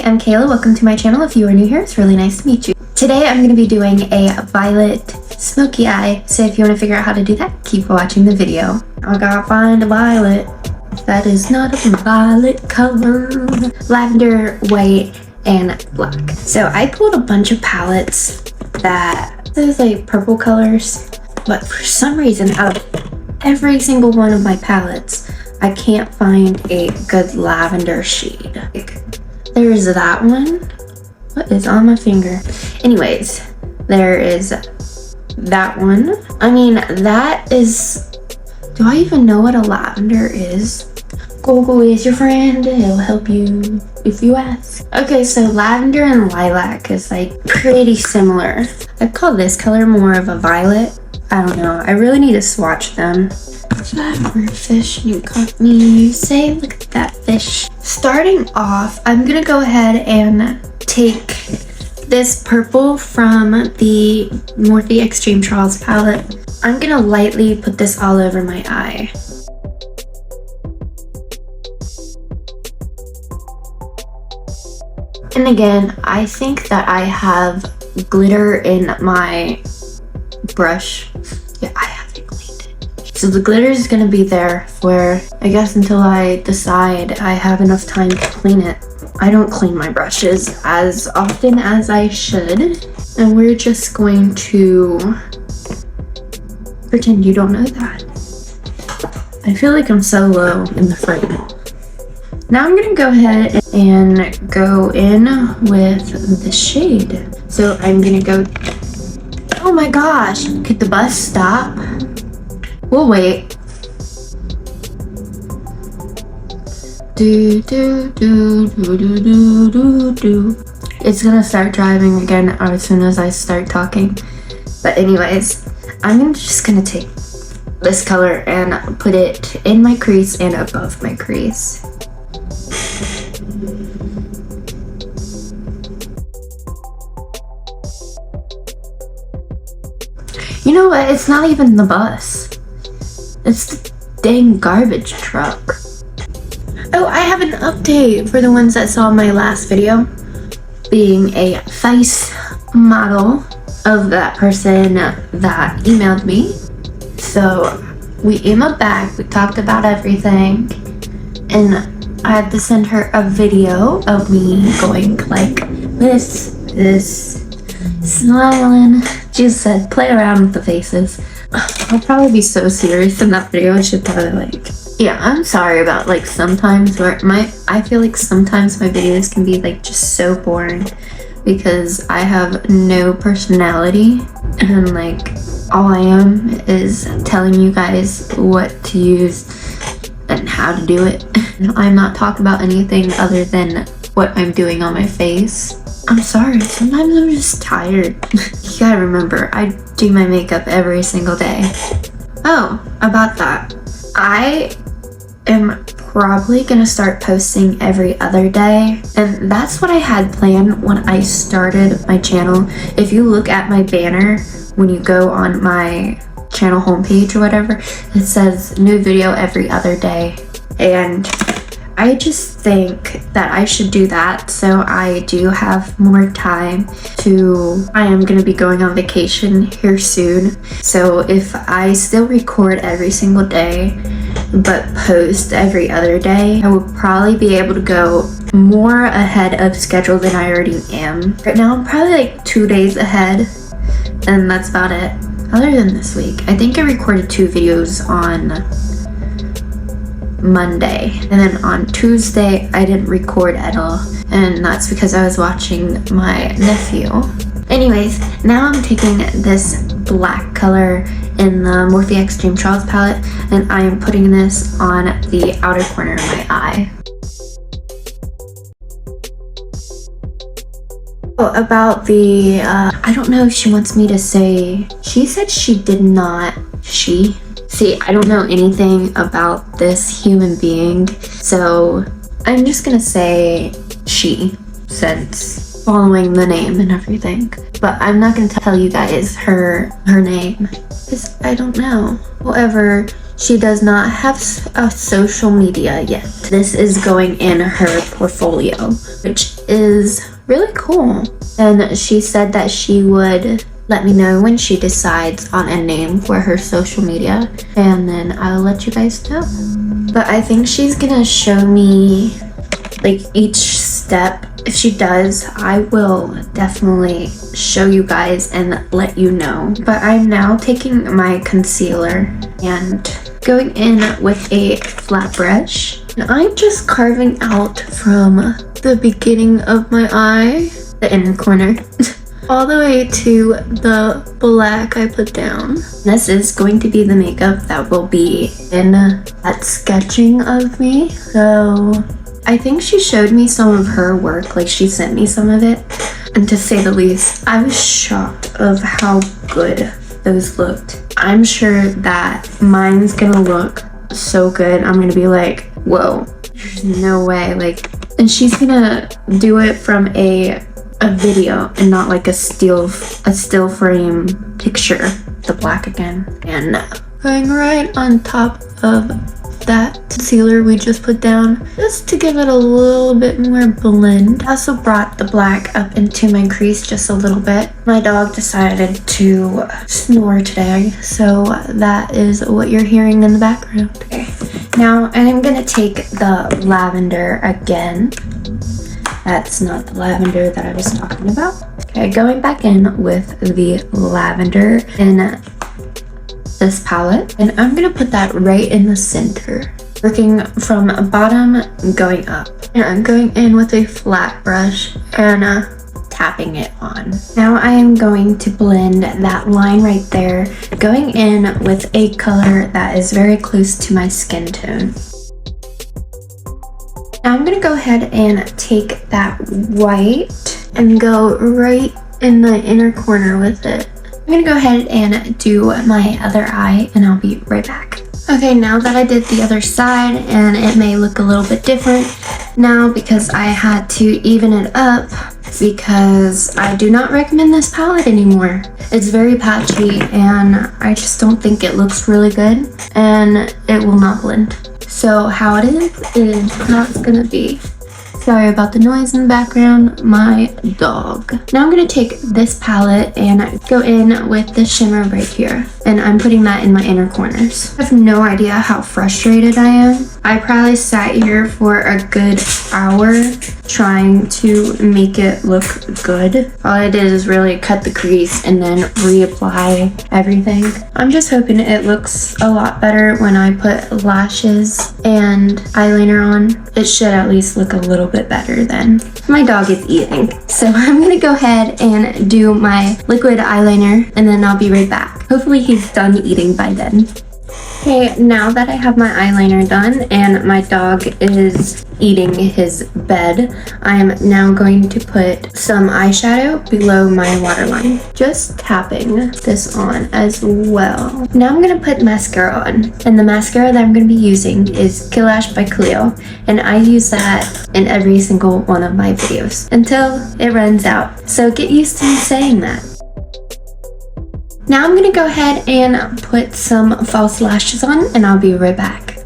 I'm Kayla. Welcome to my channel. If you are new here, it's really nice to meet you. Today I'm going to be doing a violet smoky eye. So if you want to figure out how to do that, keep watching the video. I gotta find a violet. That is not a violet color. Lavender, white, and black. So I pulled a bunch of palettes that there's like purple colors, but for some reason out of every single one of my palettes, I can't find a good lavender shade. There is that one. What is on my finger? Anyways, there is that one. I mean, that is, do I even know what a lavender is? Google is your friend, it'll help you if you ask. Okay, so lavender and lilac is like pretty similar. I'd call this color more of a violet. I don't know, I really need to swatch them. That fish you caught me, you say, look at that fish. Starting off, I'm gonna go ahead and take this purple from the Morphe Extreme Trials palette. I'm gonna lightly put this all over my eye. And again, I think that I have glitter in my brush. Yeah, I haven't cleaned it. So the glitter is gonna be there for, I guess, until I decide I have enough time to clean it. I don't clean my brushes as often as I should. And we're just going to pretend you don't know that. I feel like I'm so low in the frame. Now I'm gonna go ahead and go in with the shade. So I'm gonna go, oh my gosh, could the bus stop? We'll wait. Do, do, do, do, do, do, do, do. It's gonna start driving again as soon as I start talking. But anyways, I'm just gonna take this color and put it in my crease and above my crease. You know what? It's not even the bus. It's the dang garbage truck. Oh, I have an update for the ones that saw my last video. Being a face model of that person that emailed me. So we emailed back, we talked about everything, and I had to send her a video of me going like this, smiling. She just said, play around with the faces. I'll probably be so serious in that video. I should probably like, yeah, I'm sorry about like sometimes where I feel like sometimes my videos can be like just so boring because I have no personality and like all I am is telling you guys what to use and how to do it. I'm not talking about anything other than what I'm doing on my face. I'm sorry, sometimes I'm just tired. You gotta remember, I do my makeup every single day. Oh, about that. I am probably gonna start posting every other day, and that's what I had planned when I started my channel. If you look at my banner, when you go on my channel homepage or whatever, it says new video every other day. And I just think that I should do that so I do have more time to, I am going to be going on vacation here soon. So if I still record every single day but post every other day, I will probably be able to go more ahead of schedule than I already am. Right now I'm probably like 2 days ahead and that's about it. Other than this week, I think I recorded 2 videos on Monday, and then on Tuesday I didn't record at all, and that's because I was watching my nephew. Anyways, now I'm taking this black color in the Morphe Extreme Trials palette and I am putting this on the outer corner of my eye. Oh, about the I don't know if she wants me to say, she said she did not, see, I don't know anything about this human being, so I'm just gonna say she, since following the name and everything. But I'm not gonna tell you guys her name, because I don't know. Whoever She does not have a social media yet. This is going in her portfolio, which is really cool. And she said that she would let me know when she decides on a name for her social media, and then I'll let you guys know. But I think she's gonna show me like each step. If she does, I will definitely show you guys and let you know. But I'm now taking my concealer and going in with a flat brush. And I'm just carving out from the beginning of my eye, the inner corner, all the way to the black I put down. This is going to be the makeup that will be in that sketching of me. So I think she showed me some of her work, like she sent me some of it. And to say the least, I was shocked of how good those looked. I'm sure that mine's gonna look so good. I'm gonna be like, whoa, there's no way. Like, and she's gonna do it from a video and not like a still frame picture. The black again, and going right on top of that concealer we just put down, just to give it a little bit more blend. I also brought the black up into my crease just a little bit. My dog decided to snore today, so that is what you're hearing in the background. Okay, now I'm gonna take the lavender again. That's not the lavender that I was talking about. Okay, going back in with the lavender in this palette, and I'm gonna put that right in the center, working from bottom going up. And I'm going in with a flat brush and tapping it on. Now I am going to blend that line right there, going in with a color that is very close to my skin tone. Now I'm gonna go ahead and take that white and go right in the inner corner with it. I'm gonna go ahead and do my other eye, and I'll be right back. Okay, now that I did the other side, and it may look a little bit different now because I had to even it up because I do not recommend this palette anymore. It's very patchy and I just don't think it looks really good, and it will not blend. So how it is how it's gonna be. Sorry about the noise in the background, my dog. Now I'm gonna take this palette and go in with the shimmer right here. And I'm putting that in my inner corners. I have no idea how frustrated I am. I probably sat here for a good hour trying to make it look good. All I did is really cut the crease and then reapply everything. I'm just hoping it looks a lot better when I put lashes and eyeliner on. It should at least look a little bit better then. My dog is eating, so I'm gonna go ahead and do my liquid eyeliner and then I'll be right back. Hopefully he's done eating by then. Okay, now that I have my eyeliner done and my dog is eating his bed, I am now going to put some eyeshadow below my waterline. Just tapping this on as well. Now I'm gonna put mascara on, and the mascara that I'm gonna be using is Killash by Cleo, and I use that in every single one of my videos until it runs out. So get used to me saying that. Now I'm gonna go ahead and put some false lashes on, and I'll be right back.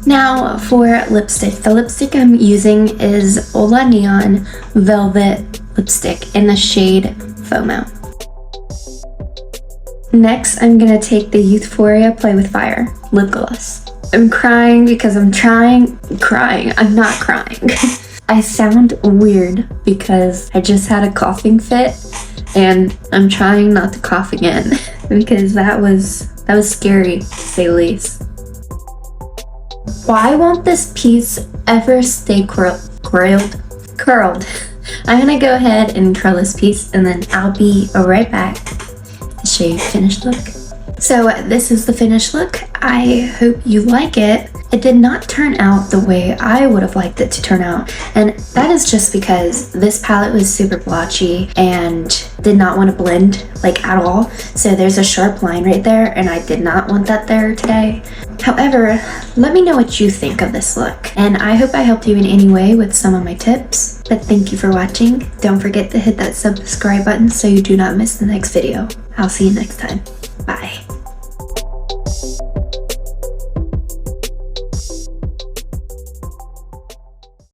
Now for lipstick. The lipstick I'm using is Ola Neon Velvet Lipstick in the shade FOMO. Next, I'm gonna take the Euphoria Play with Fire lip gloss. I'm crying because I'm crying. I'm not crying. I sound weird because I just had a coughing fit and I'm trying not to cough again because that was scary, to say the least. Why won't this piece ever stay curled? I'm gonna go ahead and curl this piece and then I'll be right back to show you the finished look. So this is the finished look. I hope you like it. It did not turn out the way I would have liked it to turn out, and that is just because this palette was super blotchy and did not want to blend like at all. So there's a sharp line right there and I did not want that there today. However, let me know what you think of this look, and I hope I helped you in any way with some of my tips. But thank you for watching. Don't forget to hit that subscribe button so you do not miss the next video. I'll see you next time. Bye.